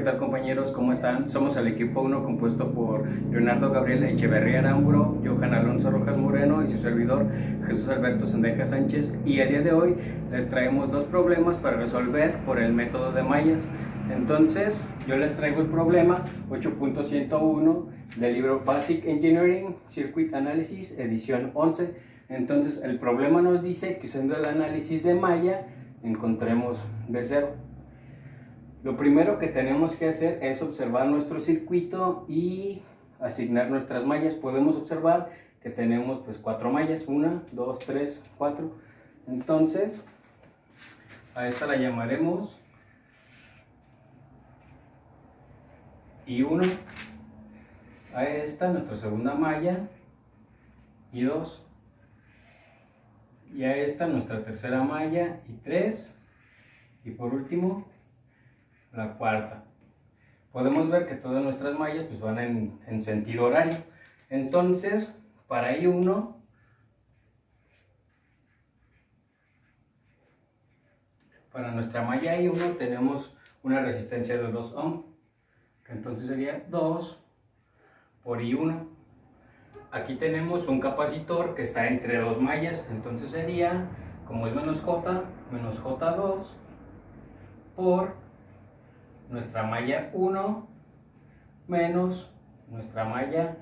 tal compañeros? ¿Cómo están? Somos el equipo 1 compuesto por Leonardo Gabriel Echeverría Aramburo, Johan Alonso Rojas Moreno y su servidor Jesús Alberto Sendeja Sánchez, y el día de hoy les traemos dos problemas para resolver por el método de mallas. Entonces yo les traigo el problema 8.101 del libro Basic Engineering Circuit Analysis edición 11. Entonces el problema nos dice que usando el análisis de malla encontremos B0. Lo primero que tenemos que hacer es observar nuestro circuito y asignar nuestras mallas. Podemos observar que tenemos pues 4 mallas, 1, 2, 3, 4. Entonces a esta la llamaremos I1, a esta nuestra segunda malla, I2, y a esta nuestra tercera malla, I3, y por último la cuarta. Podemos ver que todas nuestras mallas pues van en sentido horario. Entonces para I1 para nuestra malla I1 tenemos una resistencia de 2 ohm, que entonces sería 2 por I1. Aquí tenemos un capacitor que está entre dos mallas, entonces sería, como es menos J2 por nuestra malla 1 menos nuestra malla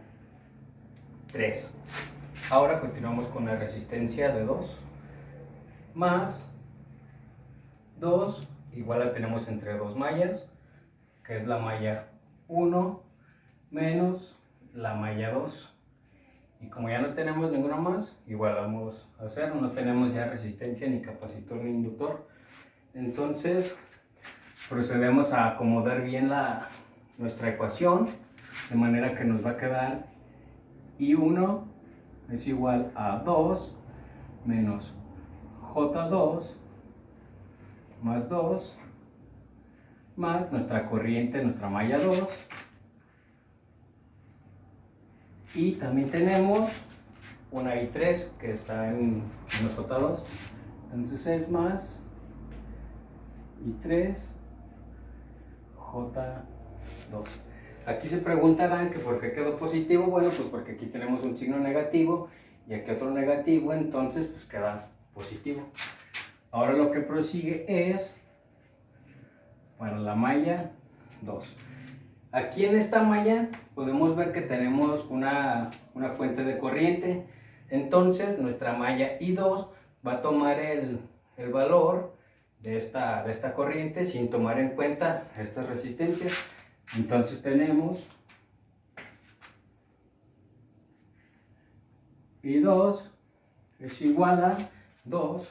3. Ahora continuamos con la resistencia de 2 más 2, igual la tenemos entre dos mallas, que es la malla 1 menos la malla 2. Y como ya no tenemos ninguna más, igual vamos a hacer, no tenemos ya resistencia, ni capacitor, ni inductor. Entonces procedemos a acomodar bien nuestra ecuación, de manera que nos va a quedar I1 es igual a 2 menos J2 más 2 más nuestra corriente, nuestra malla 2. Y también tenemos una I3 que está en los J2. Entonces es más I3 J2. Aquí se preguntarán que por qué quedó positivo. Bueno, pues porque aquí tenemos un signo negativo y aquí otro negativo, entonces pues queda positivo. Ahora lo que prosigue es para la malla 2. Aquí en esta malla podemos ver que tenemos una fuente de corriente. Entonces nuestra malla I2 va a tomar el valor de esta corriente sin tomar en cuenta estas resistencias. Entonces tenemos I2 es igual a 2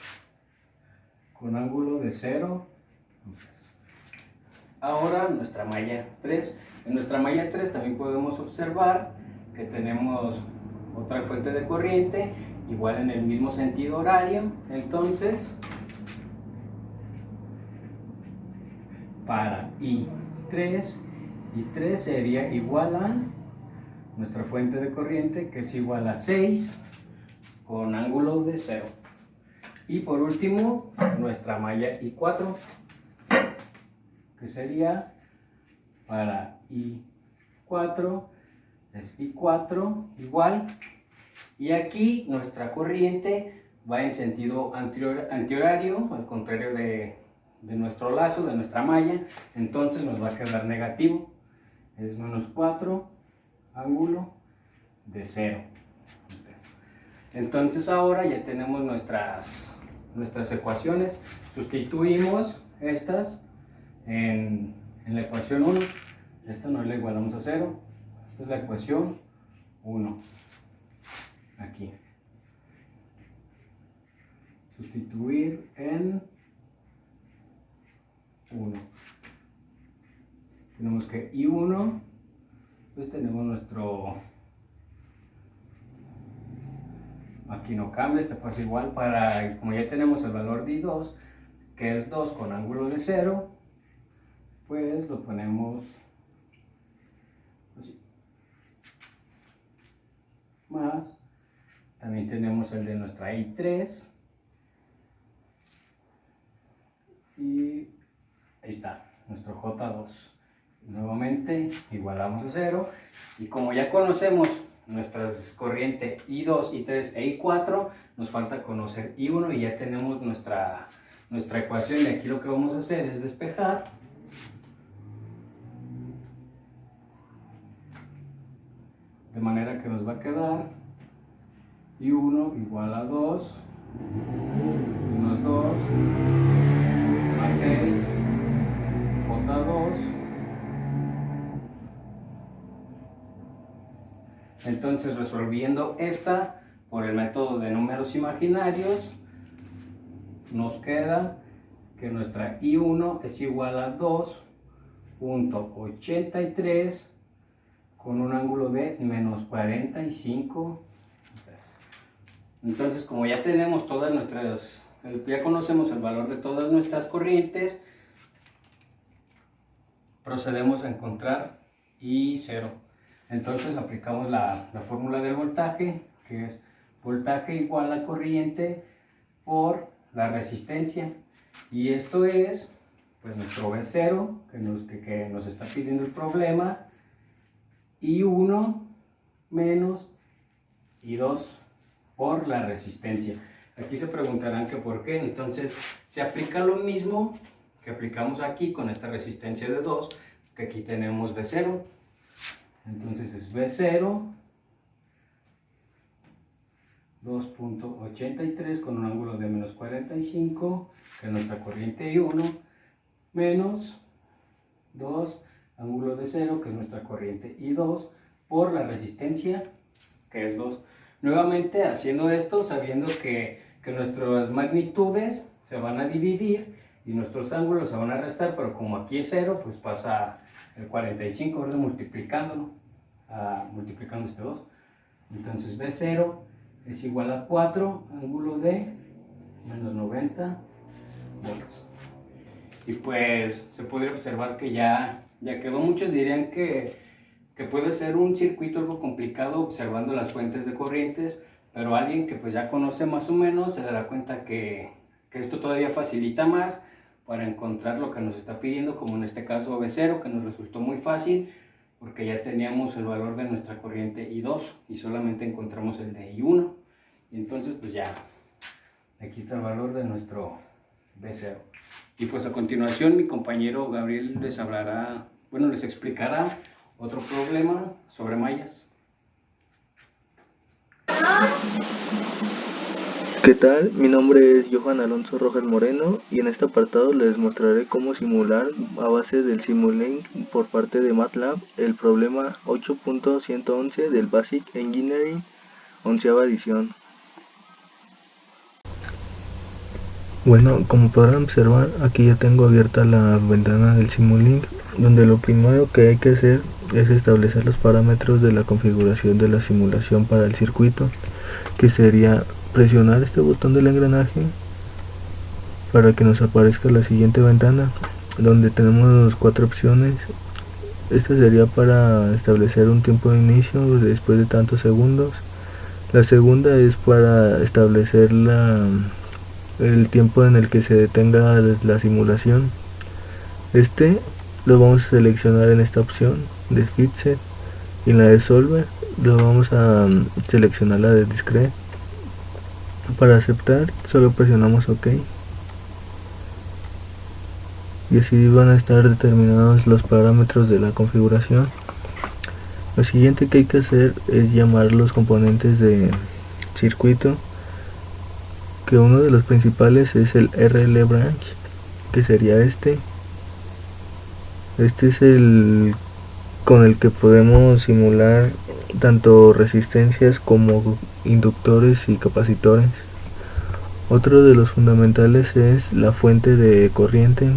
con ángulo de 0. Ahora nuestra malla 3. En nuestra malla 3 también podemos observar que tenemos otra fuente de corriente, igual en el mismo sentido horario. Entonces, para I3 sería igual a nuestra fuente de corriente, que es igual a 6 con ángulo de 0. Y por último, nuestra malla I4, que sería para I4 es I4 igual, y aquí nuestra corriente va en sentido antihorario, al contrario de nuestro lazo, de nuestra malla, entonces nos va a quedar negativo, es menos 4 ángulo de 0. Entonces ahora ya tenemos nuestras ecuaciones. Sustituimos estas en la ecuación 1. Esta no la igualamos a 0. Esta es la ecuación 1. Aquí. Sustituir en 1. Tenemos que I1, pues tenemos nuestro... Aquí no cambia, esta pasa igual. Como ya tenemos el valor de I2, que es 2 con ángulo de 0, pues lo ponemos así. Más, también tenemos el de nuestra I3. Y ahí está, nuestro J2. Nuevamente igualamos a 0 y como ya conocemos nuestras corrientes I2, I3 e I4, nos falta conocer I1 y ya tenemos nuestra ecuación. Y aquí lo que vamos a hacer es despejar. De manera que nos va a quedar I1 igual a 2 menos 2 más 6 J2. Entonces, resolviendo esta por el método de números imaginarios, nos queda que nuestra I1 es igual a 2.83 con un ángulo de menos 45. Entonces, como ya tenemos todas nuestras, ya conocemos el valor de todas nuestras corrientes, procedemos a encontrar I0. Entonces aplicamos la fórmula del voltaje, que es voltaje igual a corriente por la resistencia. Y esto es pues nuestro V0 que nos está pidiendo el problema, I1 menos I2 por la resistencia. Aquí se preguntarán que por qué. Entonces se aplica lo mismo que aplicamos aquí con esta resistencia de 2, que aquí tenemos V0. Entonces es V0 2.83 con un ángulo de menos 45, que es nuestra corriente I1, menos 2 ángulo de 0, que es nuestra corriente I2, por la resistencia, que es 2. Nuevamente haciendo esto, sabiendo que nuestras magnitudes se van a dividir y nuestros ángulos se van a restar, pero como aquí es 0, pues pasa el 45, ¿verdad? Multiplicando este 2. Entonces V0 es igual a 4 ángulo de menos 90 volts. Y pues se podría observar que ya quedó. Muchos dirían que puede ser un circuito algo complicado observando las fuentes de corrientes, pero alguien que pues ya conoce más o menos se dará cuenta que esto todavía facilita más para encontrar lo que nos está pidiendo, como en este caso V0, que nos resultó muy fácil porque ya teníamos el valor de nuestra corriente I2 y solamente encontramos el de I1. Y entonces pues ya aquí está el valor de nuestro V0. Y pues a continuación mi compañero Gabriel les explicará otro problema sobre mallas. ¿Qué tal? Mi nombre es Johan Alonso Rojas Moreno y en este apartado les mostraré cómo simular a base del Simulink por parte de MATLAB el problema 8.111 del Basic Engineering 11ª edición. Bueno, como podrán observar, aquí ya tengo abierta la ventana del Simulink, donde lo primero que hay que hacer es establecer los parámetros de la configuración de la simulación para el circuito, que sería presionar este botón del engranaje para que nos aparezca la siguiente ventana, donde tenemos 4 opciones. Esta sería para establecer un tiempo de inicio después de tantos segundos. La segunda es para establecer el tiempo en el que se detenga la simulación. Lo vamos a seleccionar en esta opción de Fixed, y en la de Solver lo vamos a seleccionar la de Discrete. Para aceptar solo presionamos OK y así van a estar determinados los parámetros de la configuración. Lo siguiente que hay que hacer es llamar los componentes de circuito, que uno de los principales es el RL branch, que sería este es el con el que podemos simular tanto resistencias como inductores y capacitores. Otro de los fundamentales es la fuente de corriente,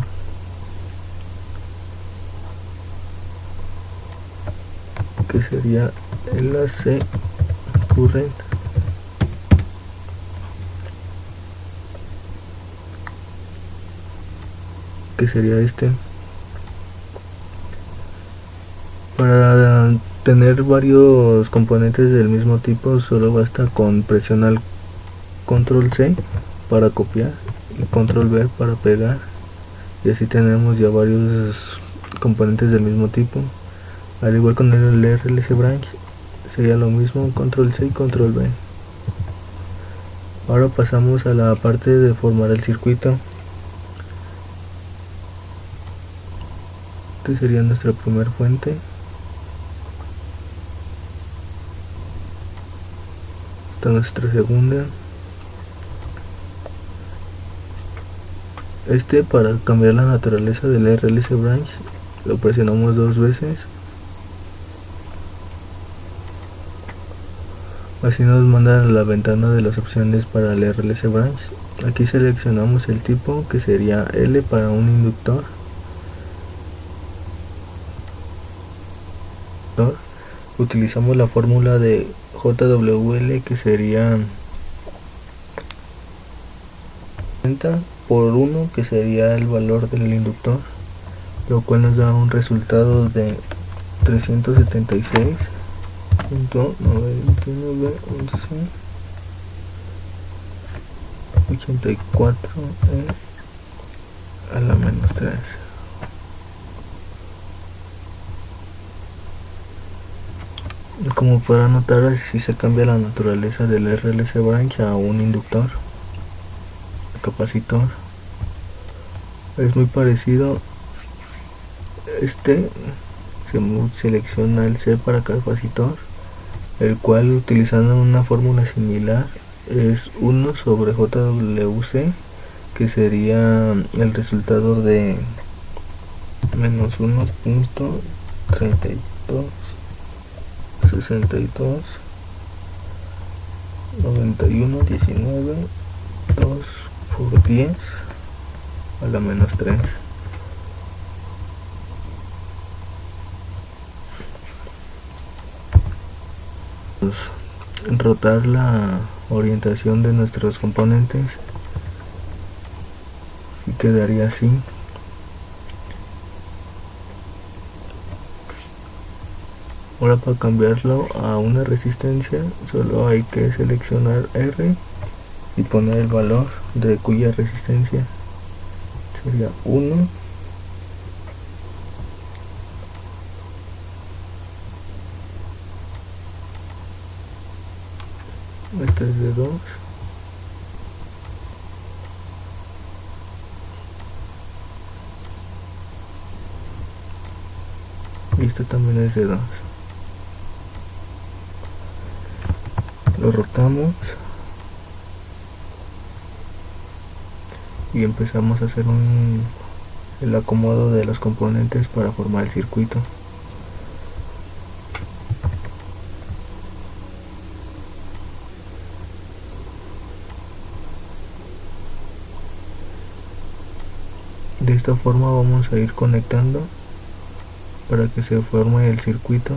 que sería el AC current, que sería Para tener varios componentes del mismo tipo solo basta con presionar control C para copiar y control V para pegar, y así tenemos ya varios componentes del mismo tipo. Al igual con el RLC branch, sería lo mismo, control C y control V. Ahora pasamos a la parte de formar el circuito. Esta sería nuestra primera fuente. Esta nuestra segunda. Para cambiar la naturaleza del RLC branch, lo presionamos 2 veces. Así nos manda a la ventana de las opciones para el RLC branch. Aquí seleccionamos el tipo, que sería L para un inductor. Utilizamos la fórmula de JWL, que sería 30 por 1, que sería el valor del inductor, lo cual nos da un resultado de 376.991184 a la menos 3. Como podrán notar, así se cambia la naturaleza del RLC branch a un inductor, capacitor. Es muy parecido. Se selecciona el C para capacitor, el cual, utilizando una fórmula similar, es 1 sobre JWC, que sería el resultado de menos 1.3262 9119 2 por 10 a la menos 3. Rotar la orientación de nuestros componentes y quedaría así. Ahora, para cambiarlo a una resistencia, solo hay que seleccionar R y poner el valor de cuya resistencia sería 1. Esta es de 2. Y esta también es de 2. Lo rotamos y empezamos a hacer el acomodo de los componentes para formar el circuito. De esta forma vamos a ir conectando para que se forme el circuito.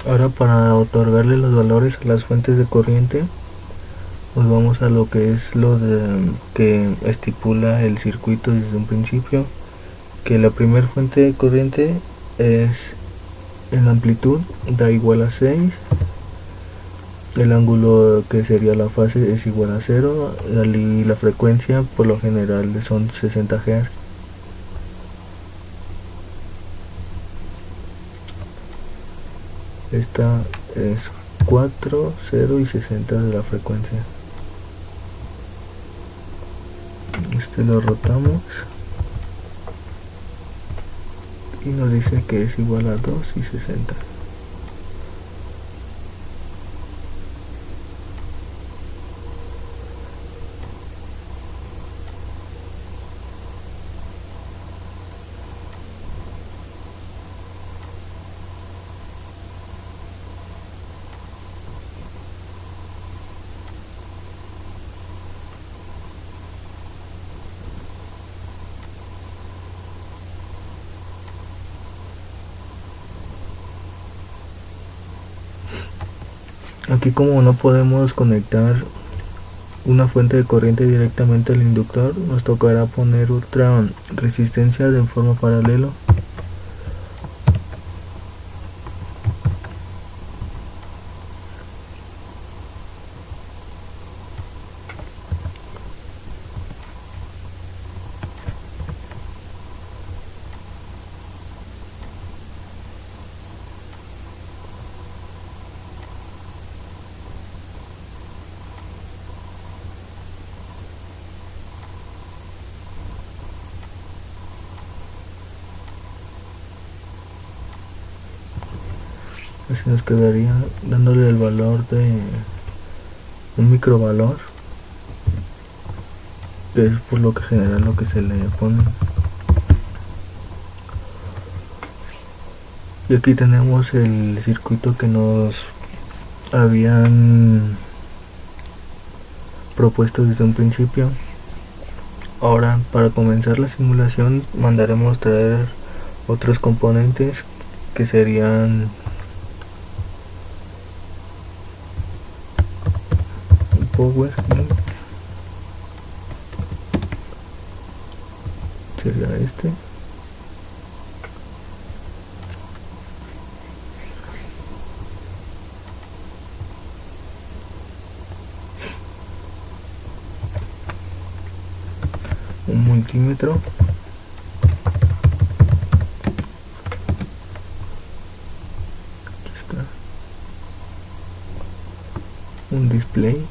Ahora, para otorgarle los valores a las fuentes de corriente, nos vamos a lo que es que estipula el circuito desde un principio, que la primera fuente de corriente es en amplitud, da igual a 6, el ángulo que sería la fase es igual a 0, y la frecuencia por lo general son 60 Hz. Esta es 4, 0 y 60 de la frecuencia. Lo rotamos y nos dice que es igual a 2 y 60. Aquí, como no podemos conectar una fuente de corriente directamente al inductor, nos tocará poner otra resistencia de forma paralela. Así nos quedaría dándole el valor de un microvalor, que es por lo que genera lo que se le pone. Y aquí tenemos el circuito que nos habían propuesto desde un principio. Ahora, para comenzar la simulación, mandaremos traer otros componentes que serían power, sería este, un multímetro, aquí está, un display,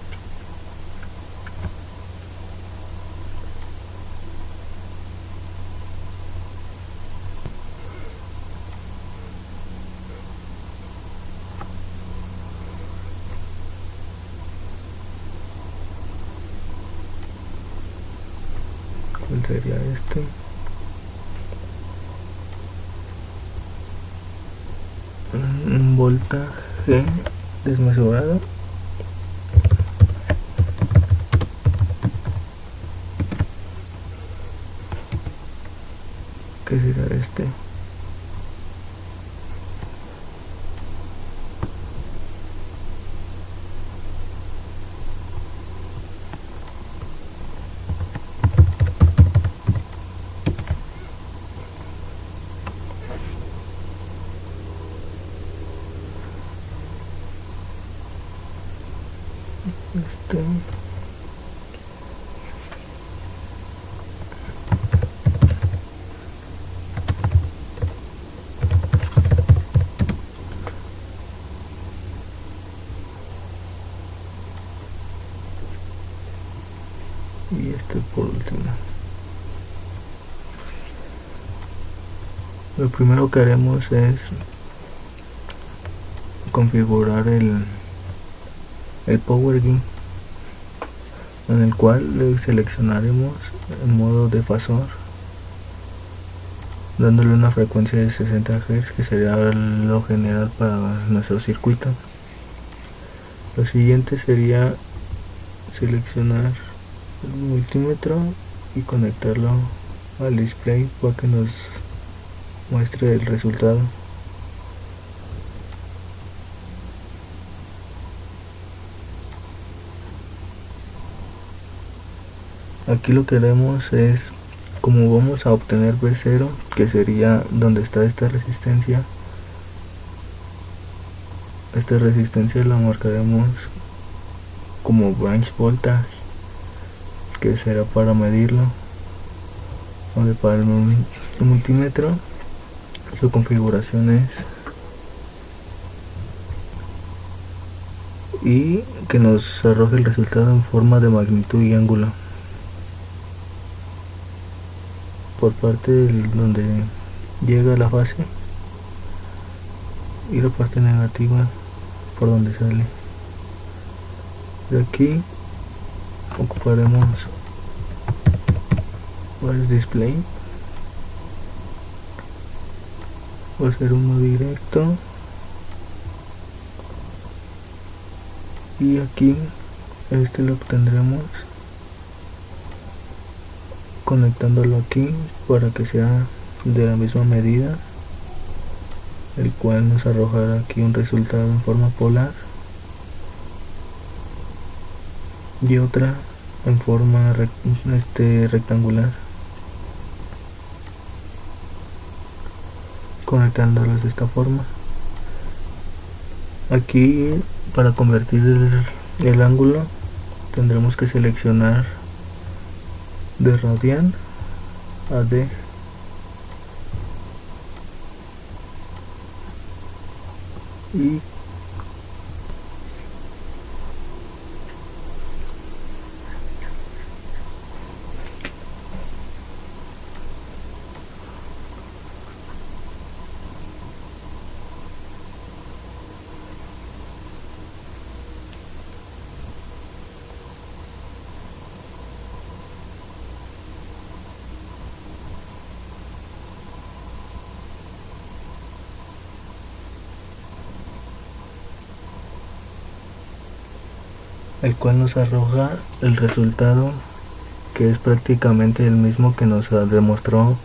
¿cuál sería este? Un voltaje desmesurado, ¿qué será este? Este, y este por último. Lo primero que haremos es configurar el Power GUI, en el cual le seleccionaremos el modo de fasor, dándole una frecuencia de 60 Hz, que sería lo general para nuestro circuito. Lo siguiente sería seleccionar el multímetro y conectarlo al display para que nos muestre el resultado. Aquí lo que haremos es, como vamos a obtener B0, que sería donde está esta resistencia la marcaremos como branch voltage, que será para medirlo, donde para el multímetro su configuración es y que nos arroje el resultado en forma de magnitud y ángulo. Por parte donde llega la fase y la parte negativa por donde sale. De aquí ocuparemos varios display. Va a ser uno directo y aquí este lo obtendremos conectándolo aquí para que sea de la misma medida, el cual nos arrojará aquí un resultado en forma polar, y otra en forma rectangular, conectándolos de esta forma. Aquí, para convertir el ángulo, tendremos que seleccionar de radian a D, y el cual nos arroja el resultado, que es prácticamente el mismo que nos demostró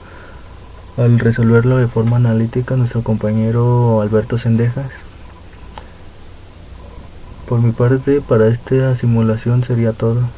al resolverlo de forma analítica nuestro compañero Alberto Sendejas. Por mi parte, para esta simulación sería todo.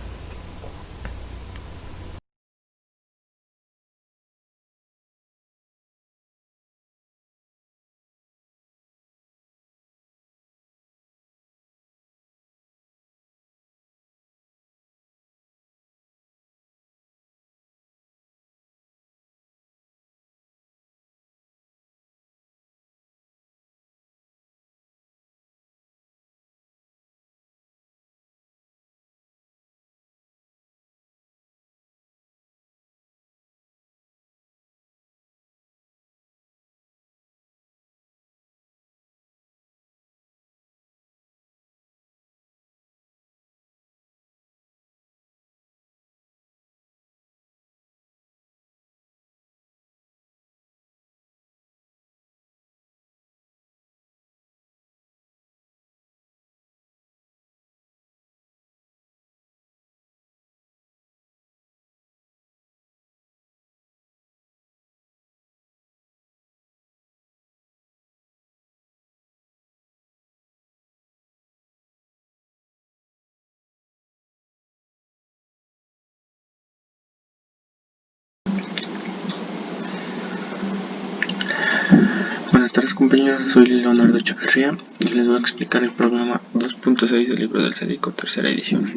Buenas tardes compañeros, soy Leonardo Echeverría y les voy a explicar el problema 2.6 del libro del Cédico, tercera edición.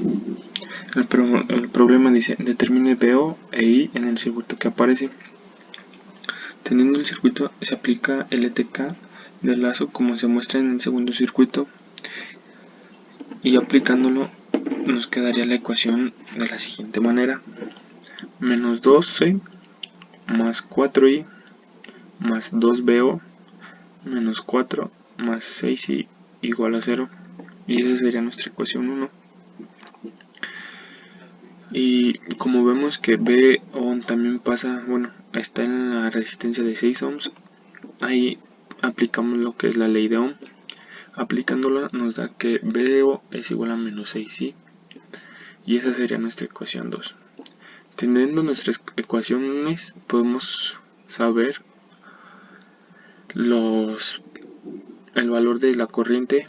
El problema dice, determine BO e I en el circuito que aparece. Teniendo el circuito, se aplica el ETK del lazo como se muestra en el segundo circuito, y aplicándolo nos quedaría la ecuación de la siguiente manera: menos 12 más 4i más 2BO menos 4 más 6i igual a 0, y esa sería nuestra ecuación 1. Y como vemos que BO también pasa, bueno, está en la resistencia de 6 ohms, ahí aplicamos lo que es la ley de Ohm. Aplicándola nos da que BO es igual a menos 6i, y esa sería nuestra ecuación 2. Teniendo nuestras ecuaciones, podemos saber el valor de la corriente,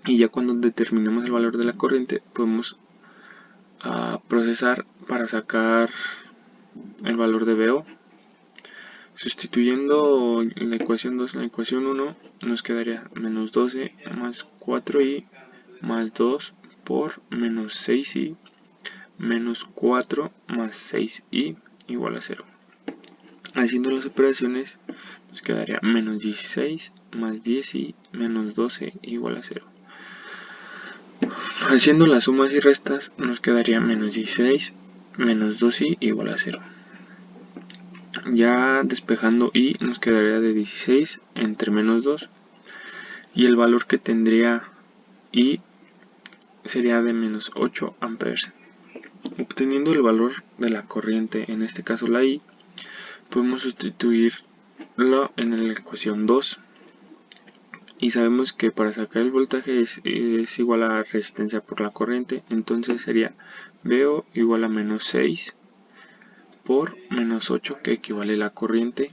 y ya cuando determinemos el valor de la corriente podemos procesar para sacar el valor de BO. Sustituyendo la ecuación 2 en la ecuación 1, nos quedaría menos 12 más 4i más 2 por menos 6i menos 4 más 6i igual a 0. Haciendo las operaciones nos quedaría menos 16 más 10i menos 12 igual a 0. Haciendo las sumas y restas nos quedaría menos 16 menos 2i igual a 0. Ya despejando i nos quedaría de 16 entre menos 2, y el valor que tendría i sería de menos 8 amperes. Obteniendo el valor de la corriente, en este caso la i, podemos sustituirlo en la ecuación 2, y sabemos que para sacar el voltaje es igual a la resistencia por la corriente. Entonces sería BO igual a menos 6 por menos 8, que equivale a la corriente,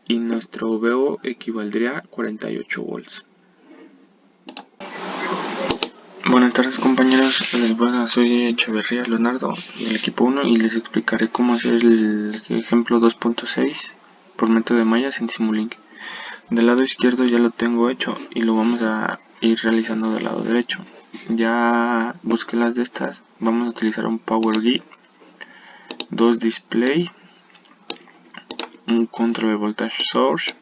y nuestro BO equivaldría a 48 volts. Buenas tardes compañeros, soy Echeverría Leonardo del equipo 1 y les explicaré cómo hacer el ejemplo 2.6 por método de mallas en Simulink. Del lado izquierdo ya lo tengo hecho y lo vamos a ir realizando del lado derecho. Ya busqué las de estas, vamos a utilizar un Power Guide, 2 Display, un Control Voltage Source,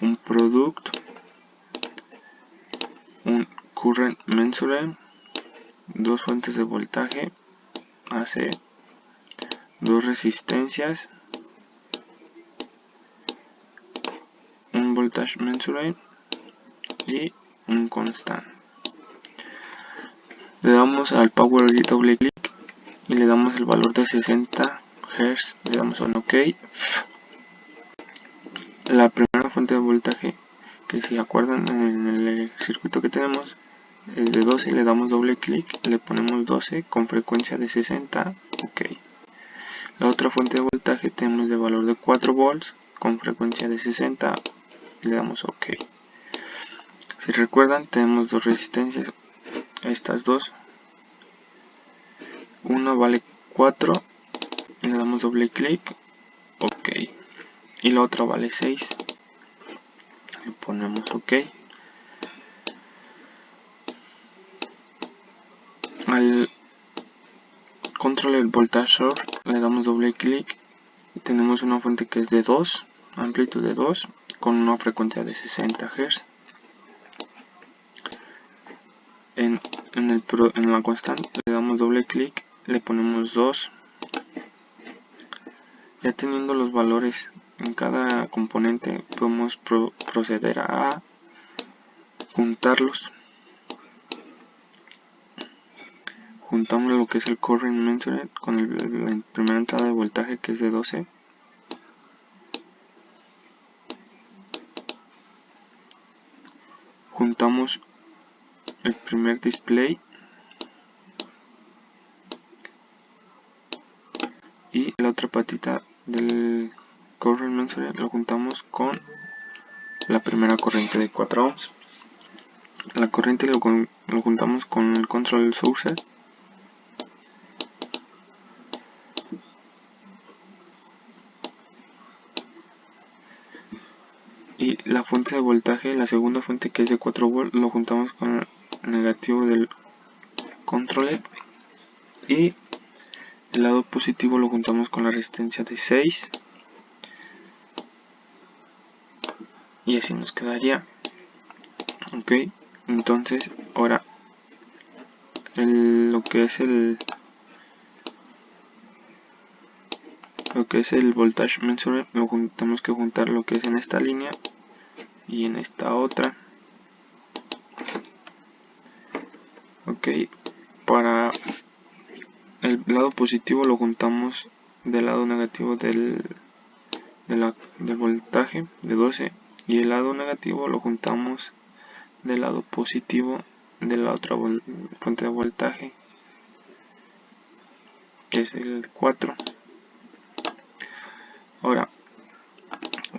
un Product, un Current Measure, 2 fuentes de voltaje AC, 2 resistencias, un voltage measure y un constant. Le damos al Power Grid doble clic y le damos el valor de 60 Hz, le damos un OK. La primera fuente de voltaje, que si acuerdan en el circuito que tenemos, es de 12, le damos doble clic, le ponemos 12 con frecuencia de 60, OK. La otra fuente de voltaje tenemos de valor de 4 volts con frecuencia de 60, le damos OK. Si recuerdan, tenemos dos resistencias, estas dos, una vale 4, le damos doble clic, OK, y la otra vale 6, le ponemos OK. Al control el voltage source le damos doble clic y tenemos una fuente que es de 2, amplitud de 2, con una frecuencia de 60 Hz. En la constante le damos doble clic, le ponemos 2. Ya teniendo los valores en cada componente, podemos proceder a juntarlos. Juntamos lo que es el current measure con la primera entrada de voltaje, que es de 12. Juntamos el primer display y la otra patita del current measure lo juntamos con la primera corriente de 4 ohms. La corriente lo juntamos con el control source y la fuente de voltaje, la segunda fuente, que es de 4 volts, lo juntamos con el negativo del control y el lado positivo lo juntamos con la resistencia de 6 y así nos quedaría. Ok, entonces ahora lo que es el voltage measure, tenemos que juntar lo que es en esta línea y en esta otra. Ok, para el lado positivo lo juntamos del lado negativo del voltaje de 12 y el lado negativo lo juntamos del lado positivo de la otra fuente de voltaje, que es el 4. Ahora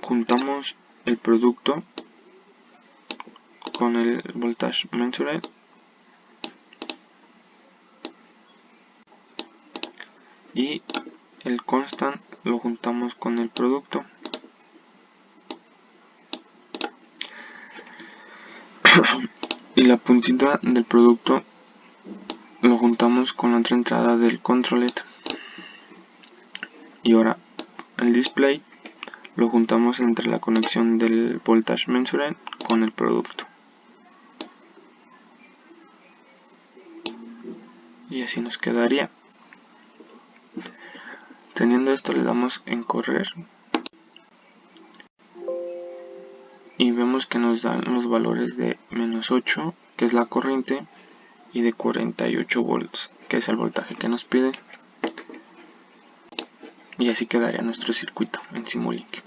juntamos el producto con el voltage measure y el constant lo juntamos con el producto. Y la puntita del producto lo juntamos con la otra entrada del controller. Y ahora el display lo juntamos entre la conexión del voltage measure con el producto. Y así nos quedaría. Teniendo esto, le damos en correr y vemos que nos dan los valores de -8, que es la corriente, y de 48 volts, que es el voltaje que nos pide. Y así quedaría nuestro circuito en Simulink.